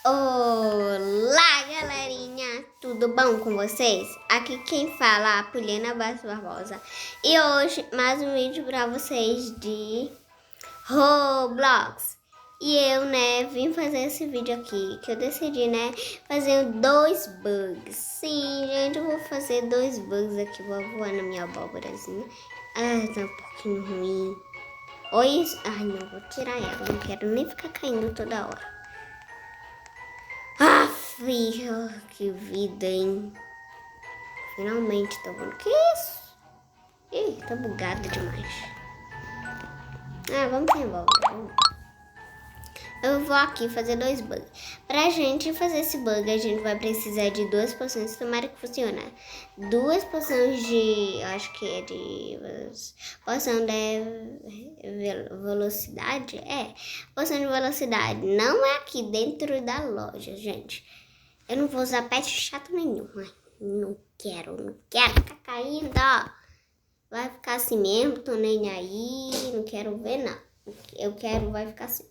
Olá, galerinha! Tudo bom com vocês? Aqui quem fala é a Poliana Bastos Barbosa. E hoje, mais um vídeo pra vocês de Roblox. E eu, vim fazer esse vídeo aqui, que eu decidi, fazer 2 bugs. Sim, gente, eu vou fazer 2 bugs aqui. Vou voar na minha abóborazinha. Ah, tá um pouquinho ruim. Oi, ai não, vou tirar ela. Não quero nem ficar caindo toda hora. Que vida, hein? Finalmente tá bom. Que isso? Ih, tá bugado demais. Vamos embora. Eu vou aqui fazer 2 bugs. Pra gente fazer esse bug, a gente vai precisar de 2 poções. Tomara que funcione. 2 poções de... Acho que é de... Poção de velocidade? Poção de velocidade. Não é aqui dentro da loja, gente. Eu não vou usar pet chato nenhum. Não quero ficar caindo, ó. Vai ficar assim mesmo, tô nem aí. Não quero ver, não. Vai ficar assim.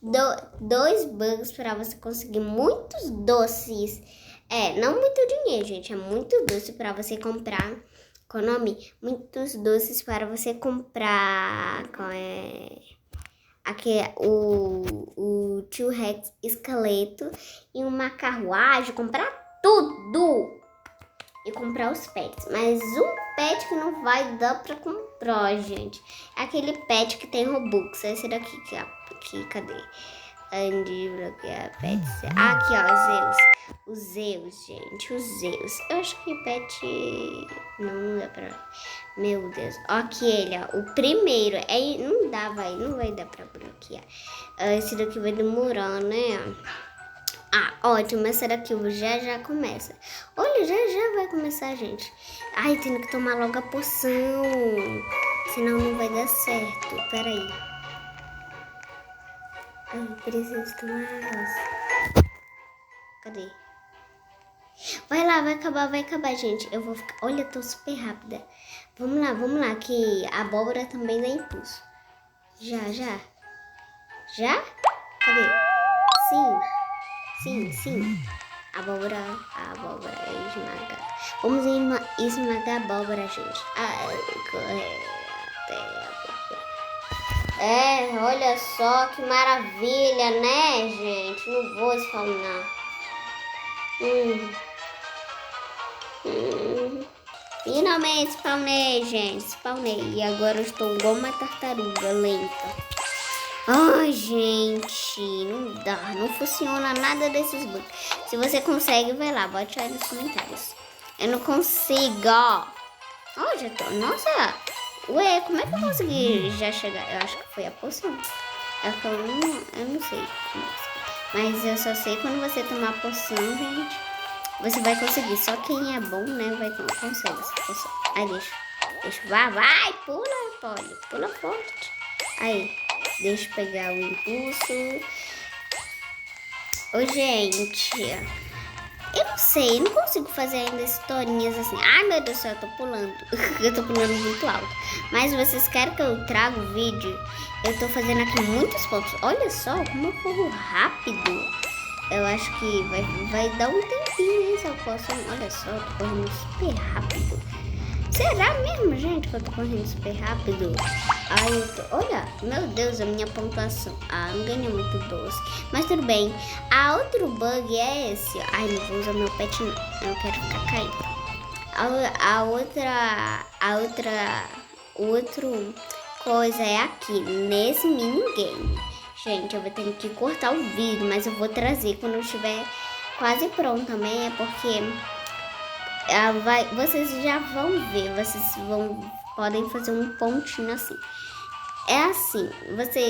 2 bugs para você conseguir muitos doces. Não muito dinheiro, gente. É muito doce para você comprar. Economia. Muitos doces para você comprar. Aqui é o tio Rex esqueleto e uma carruagem. Comprar tudo. E comprar os pets. Mas um pet que não vai dar pra comprar, gente. É aquele pet que tem Robux. Esse daqui, aqui, cadê? Pets. Aqui, ó, Zeus. Os Zeus, gente. Os Zeus. Eu acho que pet... Não dá pra... Meu Deus. Ó, aqui ele, ó. O primeiro. Não vai dar pra bloquear. Esse daqui vai demorar, né? Ótimo, essa daqui já começa. Olha, já vai começar, gente. Ai, tenho que tomar logo a poção. Senão não vai dar certo. Peraí. Ai, preciso tomar água. Cadê? Vai lá, vai acabar, gente. Eu vou ficar... Olha, eu tô super rápida. Vamos lá, que a abóbora também dá impulso. Já? Cadê? Sim. A abóbora esmaga. Vamos esmagar a abóbora, gente. Olha só que maravilha, né, gente? Não vou spawnar. Finalmente spawnei, gente. E agora eu estou igual uma tartaruga lenta. Ai, gente, não dá, não funciona nada desses bugs. Se você consegue, vai lá, bote aí nos comentários. Eu não consigo, ó. Já tô, nossa. Ué, como é que eu consegui já chegar? Eu acho que foi a poção. Eu não sei. Mas eu só sei quando você tomar a poção, gente. Você vai conseguir. Só quem é bom, consegue essa poção. Aí, deixa. Vai, pula forte. Aí. Deixa eu pegar o impulso. Gente, eu não sei, eu não consigo fazer ainda historinhas assim. Ai, meu Deus do céu, eu tô pulando. Eu tô pulando muito alto. Mas vocês querem que eu traga o vídeo? Eu tô fazendo aqui muitos pontos. Olha só como eu corro rápido. Eu acho que vai dar um tempinho, hein, se eu posso. Olha só, eu tô correndo super rápido. Será mesmo, gente, que eu tô correndo super rápido? Olha, meu Deus, a minha pontuação. Não ganhei muito doce. Mas tudo bem. A outro bug é esse. Não vou usar meu pet, não. Eu quero ficar outra coisa é aqui, nesse minigame. Gente, eu vou ter que cortar o vídeo, mas eu vou trazer quando eu estiver quase pronto também. É porque... vocês já vão ver, podem fazer um pontinho assim. É assim,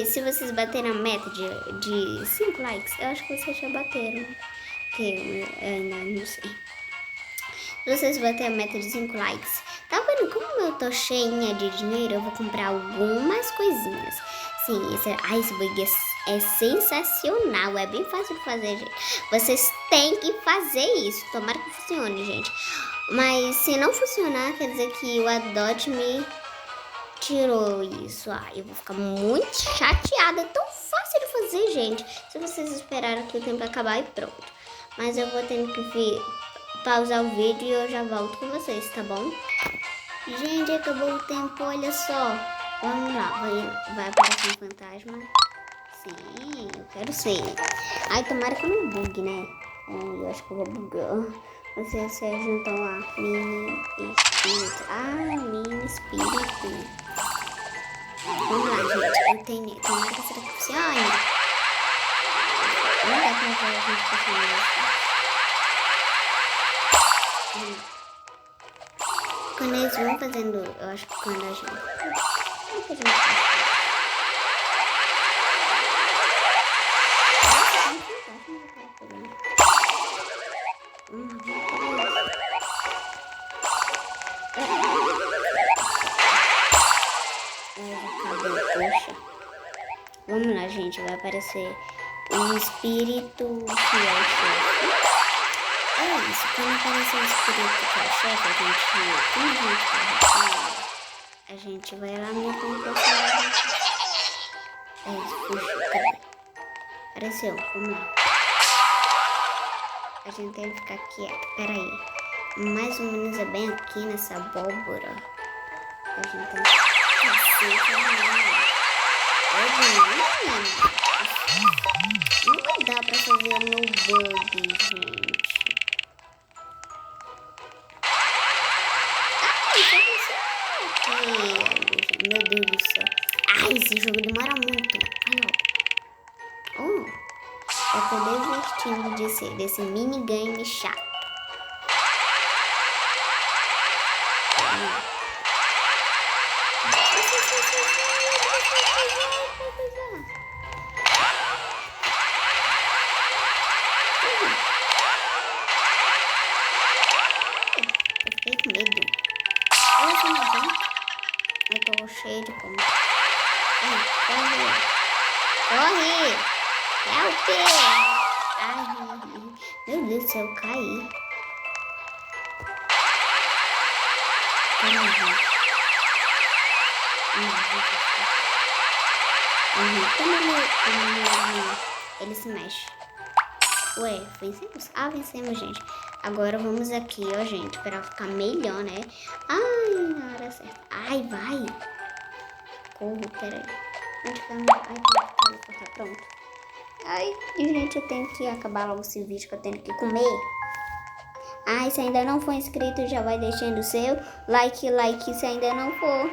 se vocês baterem a meta de 5 likes, eu acho que vocês já bateram, que eu ainda não sei. Se vocês baterem a meta de 5 likes, tá vendo como eu tô cheinha de dinheiro? Eu vou comprar algumas coisinhas. Sim, esse bug é sensacional, é bem fácil de fazer, gente. Vocês têm que fazer isso, tomara que funcione, gente. Mas se não funcionar, quer dizer que o Adote tirou isso. Eu vou ficar muito chateada. É tão fácil de fazer, gente. Se vocês esperaram que o tempo acabar e pronto. Mas eu vou tendo que pausar o vídeo e eu já volto com vocês, tá bom? Gente, acabou o tempo, olha só. Vamos lá, vai aparecer um fantasma. Sim, eu quero ser. Ai, tomara que eu não bugue, né? Eu acho que eu vou bugar. Você juntou lá, mini espírito. Mini espírito. Vamos lá, gente. Tomara que essa daqui funcione. Não dá pra ver a gente funcionando assim. Quando eles vão fazendo, eu acho que quando a gente faz. Poxa. Vamos lá, gente. Vai aparecer um espírito que é o chefe. É isso. Quando aparecer o espírito que é o chefe, a gente vai lá no personagem. É isso. Puxa, cadê? Apareceu. Vamos lá. A gente tem que ficar quieto. Pera aí. Mais ou menos é bem aqui nessa abóbora. A gente tem que... Não vai dar pra fazer o meu bug, gente. Meu Deus do céu. Esse jogo demora muito. Eu tô desistindo desse minigame chato. Eu fiquei com medo. Eu tô cheio de pontos. Corre! Help! Meu Deus do céu, eu caí. Ele se mexe. Ué, vencemos? Vencemos, gente. Agora vamos aqui, ó, gente, pra ficar melhor, né? Na hora certa. Vai. Corro, peraí. Onde tá? Tá pronto. Gente, eu tenho que acabar logo esse vídeo que eu tenho que comer. Se ainda não for inscrito, já vai deixando o seu like, se ainda não for.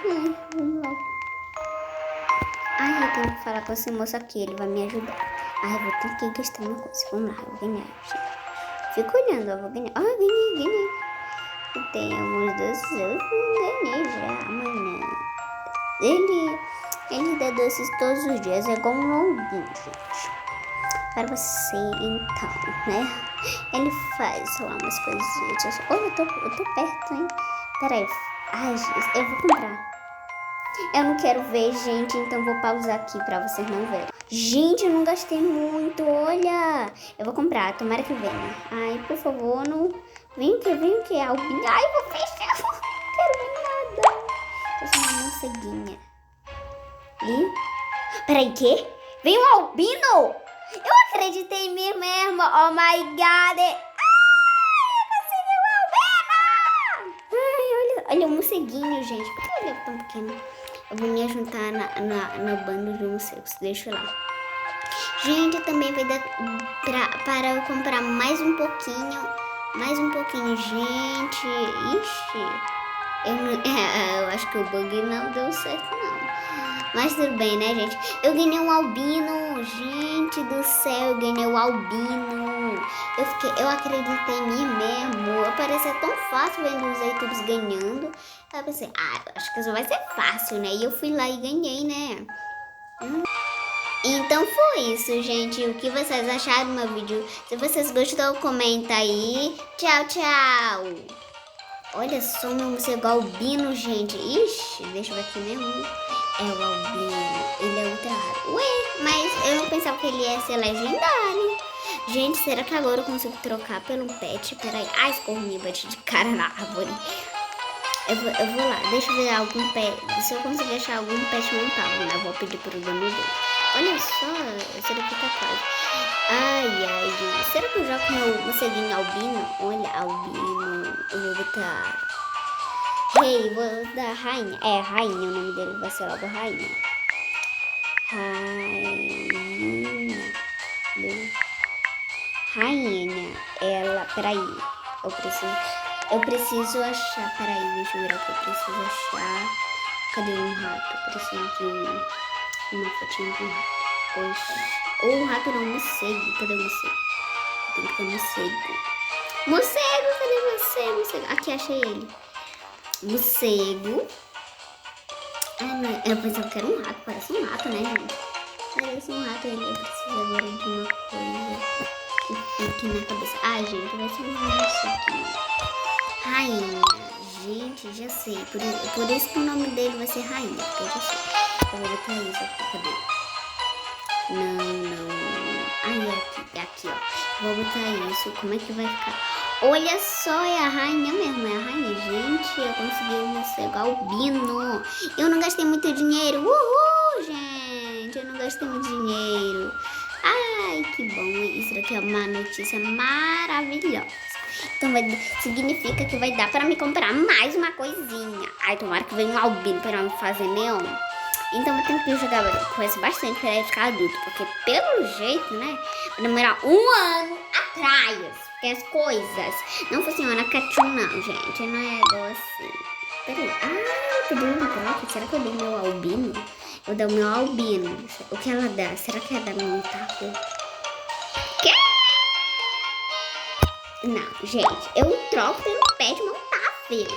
Vamos lá. Eu tenho que falar com esse moço aqui, ele vai me ajudar. Eu vou ter que gastar uma coisa. Vamos lá, eu vou ganhar, gente. Fico olhando, eu vou ganhar. Ganhei. E tem alguns doces, eu ganhei já amanhã. Ele dá doces todos os dias, é igual um longinho, gente. Para você, então, né? Ele faz lá umas coisinhas. Eu tô perto, hein? Peraí. Eu vou comprar. Eu não quero ver, gente, então vou pausar aqui pra vocês não verem. Gente, eu não gastei muito, olha. Eu vou comprar, tomara que venha. Por favor, não... Vem que Albino. Vou fechar. Não quero ver nada. Eu sou uma morceguinha. Peraí, quê? Vem um albino? Eu acreditei em mim mesmo. Oh my god. Eu consegui um albino. Olha o morceguinho, gente. Por que ele é tão pequeno? Eu vou me juntar na banda de morcegos. Deixa eu lá. Gente, também vai dar para eu comprar mais um pouquinho. Gente. Eu acho que o bug não deu certo, não. Mas tudo bem, né, gente? Eu ganhei um albino. Gente do céu, eu ganhei um albino. Eu acreditei em mim mesmo. Parecia tão fácil vendo os youtubers ganhando. Eu pensei, acho que isso vai ser fácil, né? E eu fui lá e ganhei, né? Então foi isso, gente. O que vocês acharam do meu vídeo? Se vocês gostou, comenta aí. Tchau. Olha só meu morcego albino, gente. Ixi, deixa eu ver aqui mesmo. É o albino. Ele é ultra raro. Mas eu não pensava que ele ia ser legendário. Gente, será que agora eu consigo trocar por um pet? Peraí. Escorri, bati de cara na árvore. Eu vou lá. Deixa eu ver algum pet. Se eu conseguir achar algum pet montável, né? Eu vou pedir pro dono dele. Olha só, esse daqui tá quase. Ai, ai, gente. Será que eu jogo meu morceguinho albino? Olha, albino. Eu vou botar... Rei, vou dar rainha. É, rainha, o nome dele vai ser logo rainha. Rainha. Rainha. Ela, peraí. Eu preciso achar, peraí, deixa eu ver o que eu preciso achar. Cadê um rato? Eu preciso de uma fotinha de um rato. Oxi. Ou um rato não, um morcego. Cadê o morcego? Tem que ter um morcego. Morcego, cadê você, morcego? Aqui, achei ele. Morcego. Ai, não, eu pensava que era um rato, parece um rato, né, gente? Parece um rato, ele precisa agora de uma coisa que fique na cabeça. Ai, gente, vai ser isso aqui. Rainha. Gente, já sei. Por isso que o nome dele vai ser Rainha, porque eu já sei. Eu vou botar isso aqui, cadê? Não. Ai, é aqui, ó. Vou botar isso. Como é que vai ficar? Olha só, é a rainha mesmo, é a rainha. Gente, eu consegui um morcego albino. Eu não gastei muito dinheiro. Uhul, gente. Eu não gastei muito dinheiro. Ai, que bom. Isso daqui é uma notícia maravilhosa. Então significa que vai dar para me comprar mais uma coisinha. Ai, tomara que venha um albino para me fazer neon. Então eu tenho que jogar com esse bastante para ele ficar adulto. Porque pelo jeito, né? Vai demorar um ano atrás. Porque as coisas não funcionam catum não, gente. Não é igual assim. Peraí. Ah, eu dei um troco. Será que eu dei meu albino? Eu dei o meu albino. O que ela dá? Será que ela dá meu taco? Que? Não, gente. Eu troco pelo pet montável.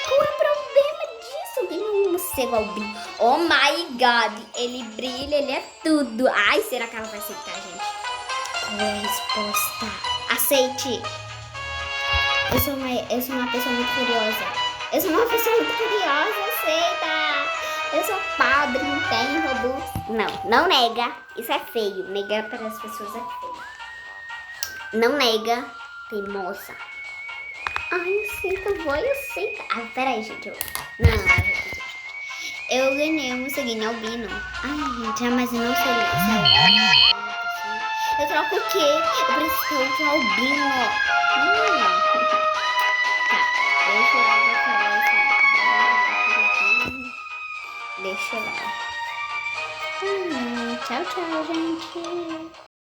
Qual é o problema disso? Eu ganhei um morcego albino. Oh my god. Ele brilha, ele é tudo. Ai, será que ela vai aceitar, gente? Qual é a resposta? Aceite. Eu sou uma pessoa muito curiosa. Aceita. Eu sou pobre, não tenho Robux. Não nega. Isso é feio. Negar para as pessoas é feio. Não nega. Teimosa. Ai, aceita. Ai, peraí, gente. Eu ganhei um morceguinho albino. Ai, gente, mas eu não sei se é albino. Eu troco o quê? Eu preciso de albino. Tá, deixa eu lá. Deixa lá. Tchau, gente.